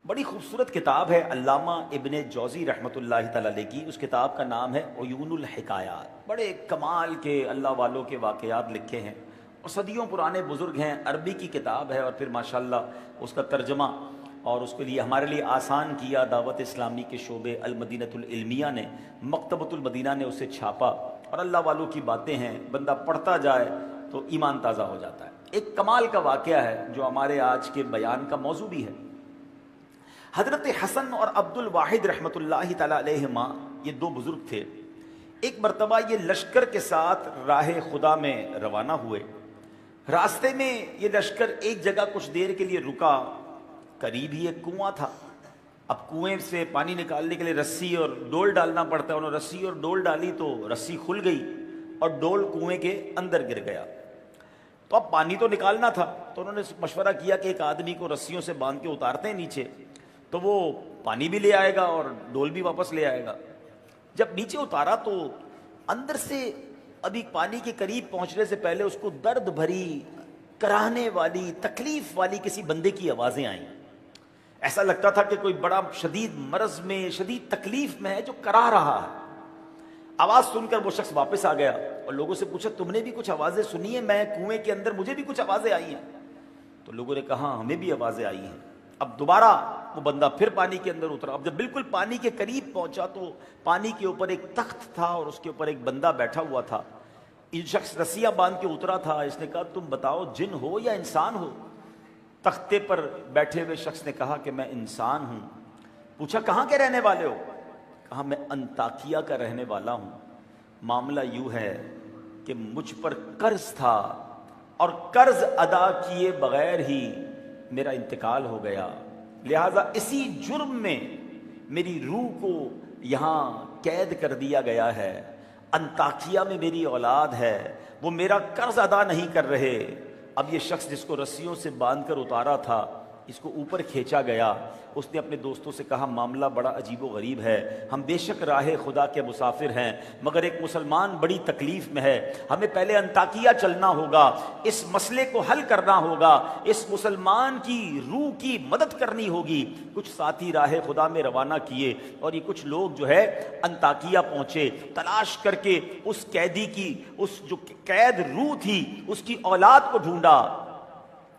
بڑی خوبصورت کتاب ہے علامہ ابن جوزی رحمۃ اللہ تعالی علیہ کی. اس کتاب کا نام ہے عیون الحکایات. بڑے کمال کے اللہ والوں کے واقعات لکھے ہیں اور صدیوں پرانے بزرگ ہیں. عربی کی کتاب ہے اور پھر ماشاءاللہ اس کا ترجمہ اور اس کے لیے ہمارے لیے آسان کیا دعوت اسلامی کے شعبے المدینۃ العلمیہ نے, مکتبۃ المدینہ نے اسے چھاپا. اور اللہ والوں کی باتیں ہیں, بندہ پڑھتا جائے تو ایمان تازہ ہو جاتا ہے. ایک کمال کا واقعہ ہے جو ہمارے آج کے بیان کا موضوع بھی ہے. حضرت حسن اور عبد الواحد رحمۃ اللہ تعالی علیہما یہ دو بزرگ تھے. ایک مرتبہ یہ لشکر کے ساتھ راہ خدا میں روانہ ہوئے. راستے میں یہ لشکر ایک جگہ کچھ دیر کے لیے رکا. قریب ہی ایک کنواں تھا. اب کنویں سے پانی نکالنے کے لیے رسی اور ڈول ڈالنا پڑتا ہے. انہوں نے رسی اور ڈول ڈالی تو رسی کھل گئی اور ڈول کنویں کے اندر گر گیا. تو اب پانی تو نکالنا تھا, تو انہوں نے مشورہ کیا کہ ایک آدمی کو رسیوں سے باندھ کے اتارتے ہیں نیچے, تو وہ پانی بھی لے آئے گا اور ڈول بھی واپس لے آئے گا. جب نیچے اتارا تو اندر سے ابھی پانی کے قریب پہنچنے سے پہلے اس کو درد بھری, کراہنے والی, تکلیف والی کسی بندے کی آوازیں آئیں. ایسا لگتا تھا کہ کوئی بڑا شدید مرض میں, شدید تکلیف میں ہے جو کراہ رہا ہے. آواز سن کر وہ شخص واپس آ گیا اور لوگوں سے پوچھا تم نے بھی کچھ آوازیں سنی ہیں؟ میں کنویں کے اندر, مجھے بھی کچھ آوازیں آئی ہیں. تو لوگوں نے کہا ہمیں بھی آوازیں آئی ہیں. اب دوبارہ وہ بندہ پھر پانی کے اندر اترا. اب جب بالکل پانی کے قریب پہنچا تو پانی کے اوپر ایک تخت تھا اور اس کے اوپر ایک بندہ بیٹھا ہوا تھا. یہ شخص رسیاں باندھ کے اترا تھا. اس نے کہا تم بتاؤ جن ہو یا انسان ہو؟ تختے پر بیٹھے ہوئے شخص نے کہا کہ میں انسان ہوں. پوچھا کہاں کے رہنے والے ہو؟ کہا میں انطاکیہ کا رہنے والا ہوں. معاملہ یوں ہے کہ مجھ پر قرض تھا اور قرض ادا کیے بغیر ہی میرا انتقال ہو گیا, لہذا اسی جرم میں میری روح کو یہاں قید کر دیا گیا ہے. انطاکیہ میں میری اولاد ہے, وہ میرا قرض ادا نہیں کر رہے. اب یہ شخص جس کو رسیوں سے باندھ کر اتارا تھا, اس کو اوپر کھینچا گیا. اس نے اپنے دوستوں سے کہا معاملہ بڑا عجیب و غریب ہے, ہم بے شک راہ خدا کے مسافر ہیں, مگر ایک مسلمان بڑی تکلیف میں ہے. ہمیں پہلے انطاکیہ چلنا ہوگا, اس مسئلے کو حل کرنا ہوگا, اس مسلمان کی روح کی مدد کرنی ہوگی. کچھ ساتھی راہ خدا میں روانہ کیے اور یہ کچھ لوگ جو ہے انطاکیہ پہنچے. تلاش کر کے اس قیدی کی, اس جو قید روح تھی, اس کی اولاد کو ڈھونڈا.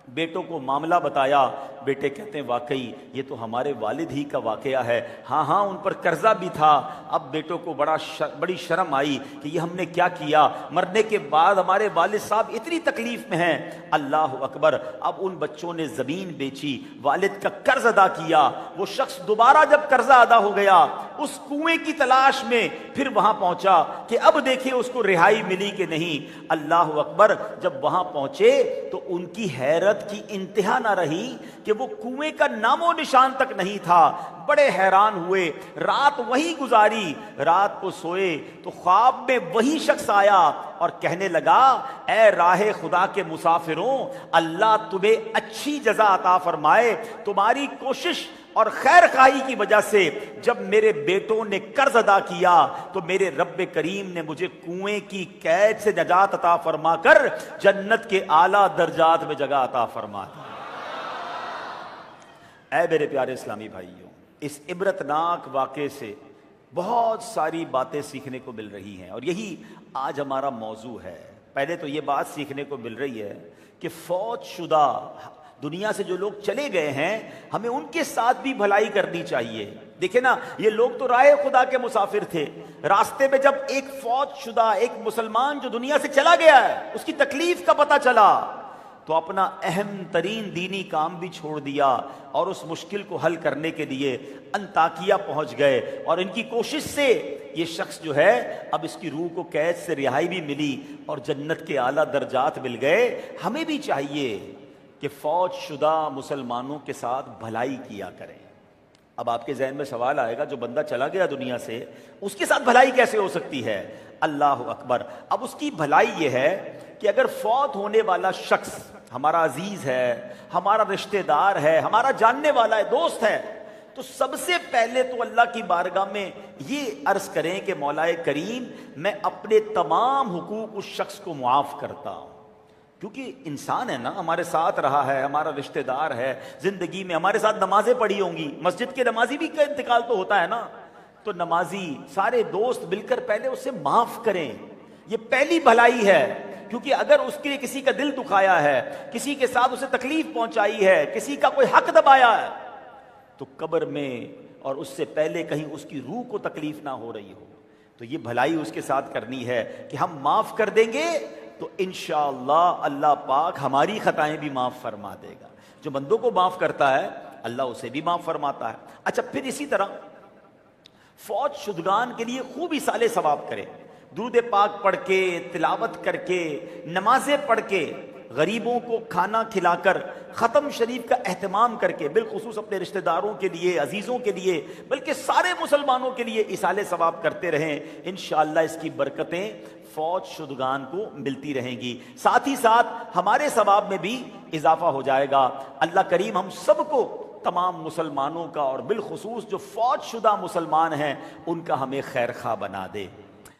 بیٹوں کو معاملہ بتایا. بیٹے کہتے ہیں واقعی یہ تو ہمارے والد ہی کا واقعہ ہے. ہاں ان پر قرضہ بھی تھا. اب بیٹوں کو بڑی شرم آئی کہ یہ ہم نے کیا کیا, مرنے کے بعد ہمارے والد صاحب اتنی تکلیف میں ہیں. اللہ اکبر. اب ان بچوں نے زمین بیچی, والد کا قرض ادا کیا. وہ شخص دوبارہ جب قرضہ ادا ہو گیا اس کنویں کی تلاش میں پھر وہاں پہنچا کہ اب دیکھیں اس کو رہائی ملی کہ نہیں. اللہ اکبر. جب وہاں پہنچے تو ان کی حیرت کی انتہا نہ رہی کہ وہ کنویں کا نام و نشان تک نہیں تھا. بڑے حیران ہوئے. رات وہی گزاری. رات کو سوئے تو خواب میں وہی شخص آیا اور کہنے لگا اے راہ خدا کے مسافروں, اللہ تمہیں اچھی جزا عطا فرمائے. تمہاری کوشش اور خیر خواہی کی وجہ سے جب میرے بیٹوں نے قرض ادا کیا تو میرے رب کریم نے مجھے کنویں کی قید سے نجات عطا فرما کر جنت کے اعلیٰ درجات میں جگہ عطا فرما دی. اے میرے پیارے اسلامی بھائیوں, اس عبرتناک واقعے سے بہت ساری باتیں سیکھنے کو مل رہی ہیں اور یہی آج ہمارا موضوع ہے. پہلے تو یہ بات سیکھنے کو مل رہی ہے کہ فوت شدہ دنیا سے جو لوگ چلے گئے ہیں ہمیں ان کے ساتھ بھی بھلائی کرنی چاہیے. دیکھیں نا, یہ لوگ تو راہ خدا کے مسافر تھے. راستے میں جب ایک فوت شدہ, ایک مسلمان جو دنیا سے چلا گیا ہے, اس کی تکلیف کا پتہ چلا تو اپنا اہم ترین دینی کام بھی چھوڑ دیا اور اس مشکل کو حل کرنے کے لیے انطاکیہ پہنچ گئے. اور ان کی کوشش سے یہ شخص جو ہے اب اس کی روح کو قید سے رہائی بھی ملی اور جنت کے اعلیٰ درجات مل گئے. ہمیں بھی چاہیے کہ فوت شدہ مسلمانوں کے ساتھ بھلائی کیا کریں. اب آپ کے ذہن میں سوال آئے گا جو بندہ چلا گیا دنیا سے اس کے ساتھ بھلائی کیسے ہو سکتی ہے؟ اللہ اکبر. اب اس کی بھلائی یہ ہے کہ اگر فوت ہونے والا شخص ہمارا عزیز ہے, ہمارا رشتہ دار ہے, ہمارا جاننے والا ہے, دوست ہے, تو سب سے پہلے تو اللہ کی بارگاہ میں یہ عرض کریں کہ مولا کریم میں اپنے تمام حقوق اس شخص کو معاف کرتا ہوں. کیونکہ انسان ہے نا، ہمارے ساتھ رہا ہے، ہمارا رشتہ دار ہے، زندگی میں ہمارے ساتھ نمازیں پڑھی ہوں گی، مسجد کے نمازی بھی کا انتقال تو ہوتا ہے نا، تو نمازی سارے دوست مل کر پہلے اسے معاف کریں، یہ پہلی بھلائی ہے، کیونکہ اگر اس کے کسی کا دل دکھایا ہے، کسی کے ساتھ اسے تکلیف پہنچائی ہے، کسی کا کوئی حق دبایا ہے، تو قبر میں اور اس سے پہلے کہیں اس کی روح کو تکلیف نہ ہو رہی ہو، تو یہ بھلائی اس کے ساتھ کرنی ہے کہ ہم معاف کر دیں گے تو انشاءاللہ اللہ پاک ہماری خطائیں بھی معاف فرما دے گا۔ جو بندوں کو معاف کرتا ہے اللہ اسے بھی معاف فرماتا ہے۔ اچھا، پھر اسی طرح فوت شدگان کے لیے خوب اصالے ثواب کرے، درود پاک پڑھ کے، تلاوت کر کے، نمازیں پڑھ کے، غریبوں کو کھانا کھلا کر، ختم شریف کا اہتمام کر کے، بالخصوص اپنے رشتہ داروں کے لیے، عزیزوں کے لیے، بلکہ سارے مسلمانوں کے لیے اصالے ثواب کرتے رہیں، انشاءاللہ اس کی برکتیں فوت شدگان کو ملتی رہیں گی، ساتھ ہی ساتھ ہمارے ثواب میں بھی اضافہ ہو جائے گا۔ اللہ کریم ہم سب کو، تمام مسلمانوں کا اور بالخصوص جو فوت شدہ مسلمان ہیں، ان کا ہمیں خیر خواہ بنا دے۔